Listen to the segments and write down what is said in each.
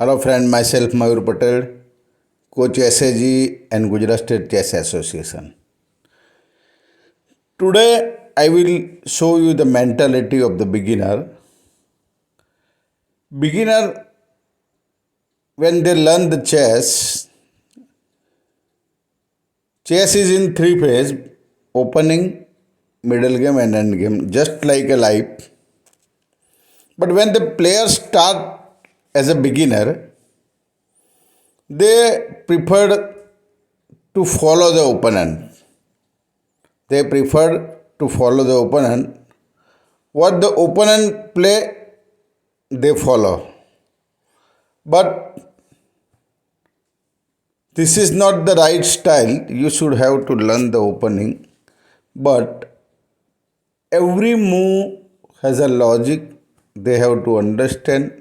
Hello friend, myself Mayur Patel, coach SAG and Gujarat State Chess Association. Today I will show you the mentality of the beginner. Beginner, when they learn the chess is in three phases: opening, middle game and end game, just like a life. But when the players start as a beginner, they prefer to follow the opponent. They prefer to follow the opponent. What the opponent play, they follow. But this is not the right style. You should have to learn the opening. But every move has a logic. They have to understand.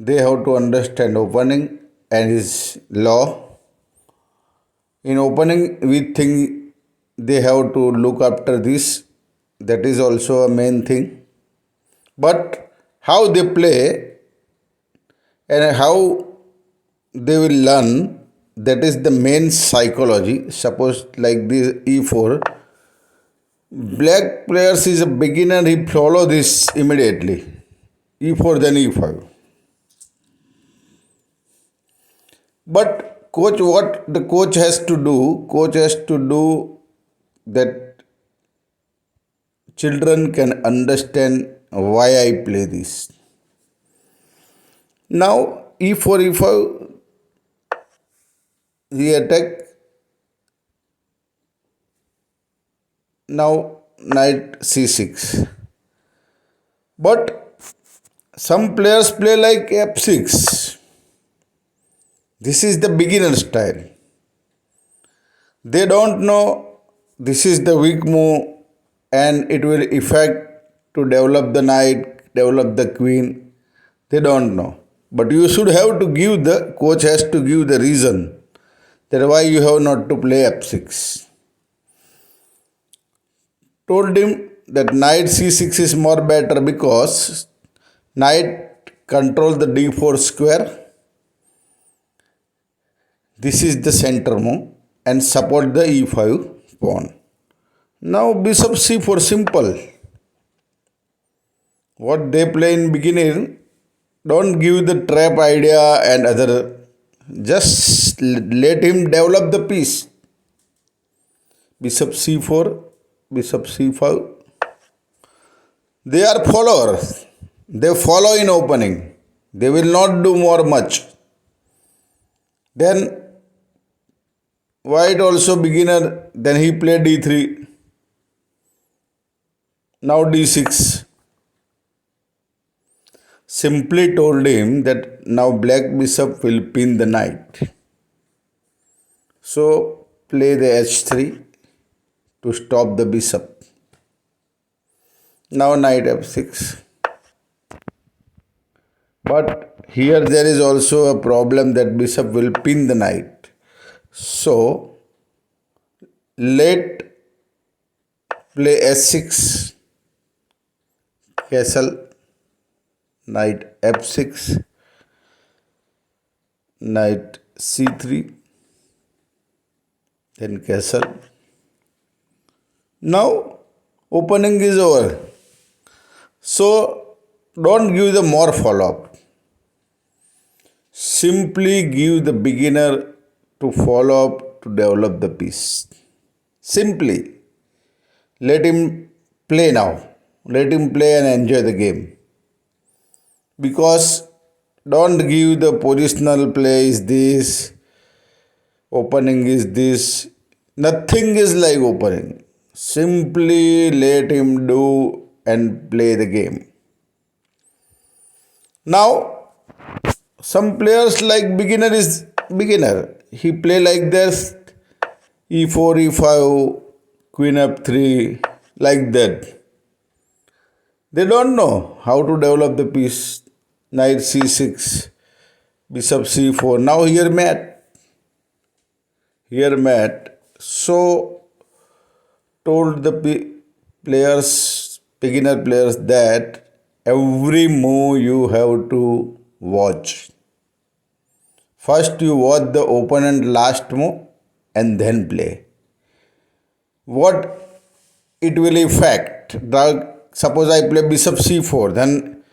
They have to understand opening and his law. In opening, we think they have to look after this. That is also a main thing. But how they play and how they will learn, that is the main psychology. Suppose like this e4, black players is a beginner, he follow this immediately, e4 then e5. But coach, what the coach has to do, that children can understand why I play this. Now e4 e5, he attack. Now knight c6. But some players play like f6. This is the beginner style. They don't know this is the weak move and it will affect to develop the knight, develop the queen. They don't know. But you should have to give the coach has to give the reason that why you have not to play f6. Told him that knight c6 is more better because knight control the d4 square. This is the center move and support the e5 pawn. Now bishop c4, simple. What they play in beginning, don't give the trap idea and other. Just let him develop the piece. Bishop c4, bishop c5. They are followers. They follow in opening. They will not do more much. Then white also beginner. Then he played d3. Now d6. Simply told him that now black bishop will pin the knight. So play the h3 to stop the bishop. Now knight f6. But here there is also a problem that bishop will pin the knight. So let play h6, castle, knight f6, knight c3, then castle. Now opening is over. So don't give the more follow-up. Simply give the beginner to follow up to develop the piece. Simply let him play now. Let him play and enjoy the game. Because don't give the positional play is this, opening is this. Nothing is like opening. Simply let him do and play the game. Now, some players like beginner is beginner. He play like this, e4, e5, queen f3, like that. They don't know how to develop the piece. Knight c6, bishop c4. Now here mat. Here mat. So told the players, beginner players, that every move you have to watch. First you watch the opponent last move and then play. What it will affect? Suppose I play bishop c4, then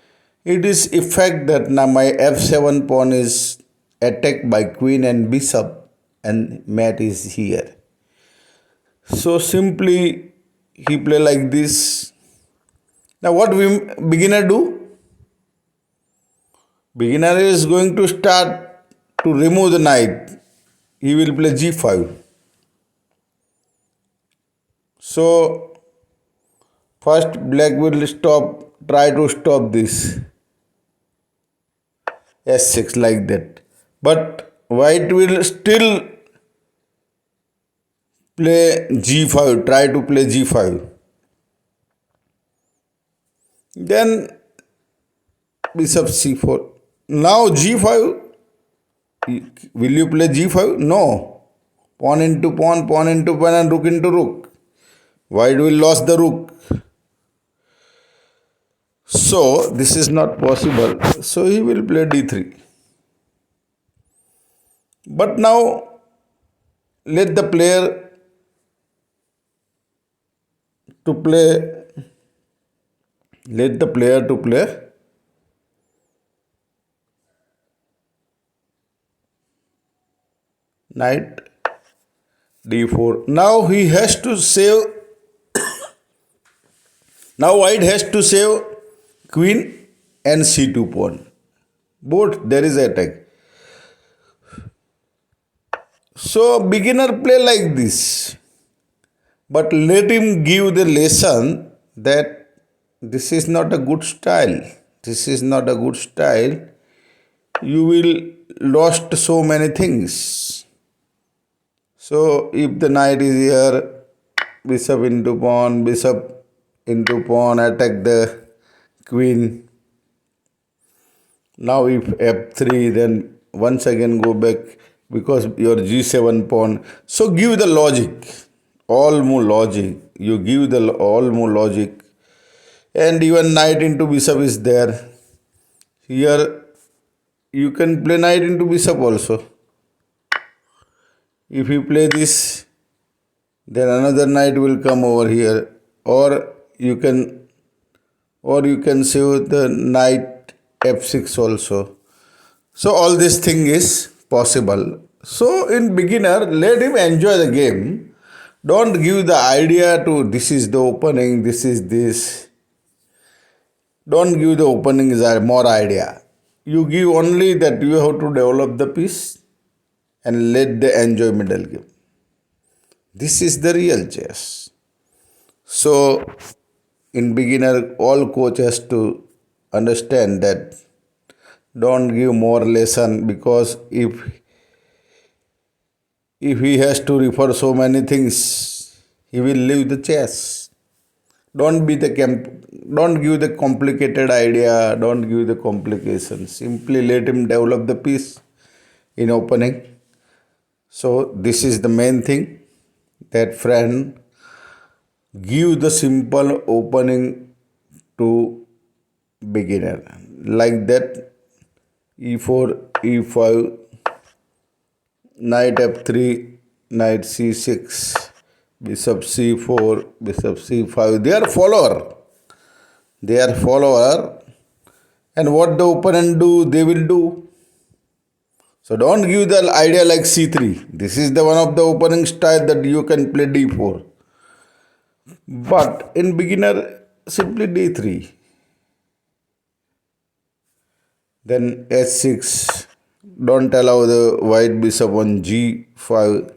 it is effect that now my f7 pawn is attacked by queen and bishop and mat is here. So simply he play like this. Now what we beginner do? Beginner is going to start to remove the knight. He will play g5. So first black will try to stop this s6 like that. But white will still play g5, try to play g5. Then bishop c4. Now g5, will you play g5? No. Pawn into pawn, pawn into pawn and rook into rook. White will lose the rook. So this is not possible. So he will play d3. But now let the player to play, knight d4. Now he has to save, now white has to save queen and c2 pawn. Both there is attack. So beginner play like this. But let him give the lesson that this is not a good style. This is not a good style. You will lost so many things. So if the knight is here, bishop into pawn, attack the queen. Now if f3, then once again go back because your g7 pawn. So give the logic, all more logic. You give the all more logic. And even knight into bishop is there. Here you can play knight into bishop also. If you play this, then another knight will come over here. Or you can save the knight f6 also. So all this thing is possible. So in beginner, let him enjoy the game. Don't give the idea to this is the opening, this is this. Don't give the opening more idea. You give only that you have to develop the piece and let the enjoy middle game. This is the real chess. So in beginner, all coach has to understand that don't give more lesson, because if he has to refer so many things, he will leave the chess. Don't give the complicated idea, don't give the complications. Simply let him develop the piece in opening. So this is the main thing, that friend, give the simple opening to beginner. Like that, e4, e5, knight f3, knight c6, bishop c4, bishop c5. They are follower. And what the opponent do, they will do. So don't give the idea like c3. This is the one of the opening style that you can play d4. But in beginner, simply d3. Then h6. Don't allow the white bishop on g5.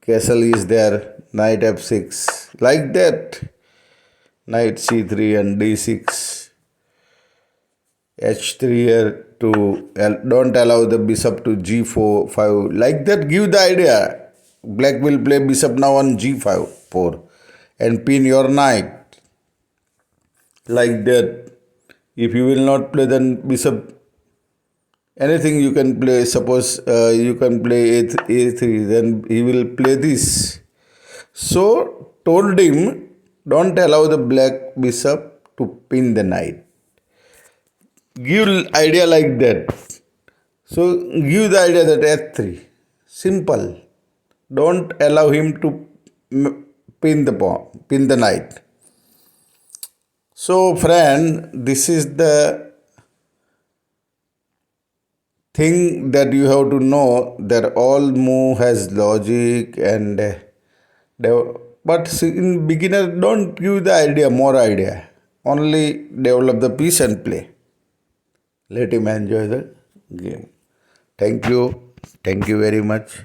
Castle is there. Knight f6. Like that. Knight c3 and d6. h3 here to don't allow the bishop to g4, 5. Like that, give the idea. Black will play bishop now on g5, 4 and pin your knight. Like that. If you will not play, then bishop, anything you can play. Suppose you can play a3, then he will play this. So told him, don't allow the black bishop to pin the knight. Give idea like that. So give the idea that H3. Simple. Don't allow him to pin the pawn, pin the knight. So friend, this is the thing that you have to know, that all move has logic and but in beginner don't give the idea, more idea. Only develop the piece and play. Let him enjoy the game. Thank you. Thank you very much.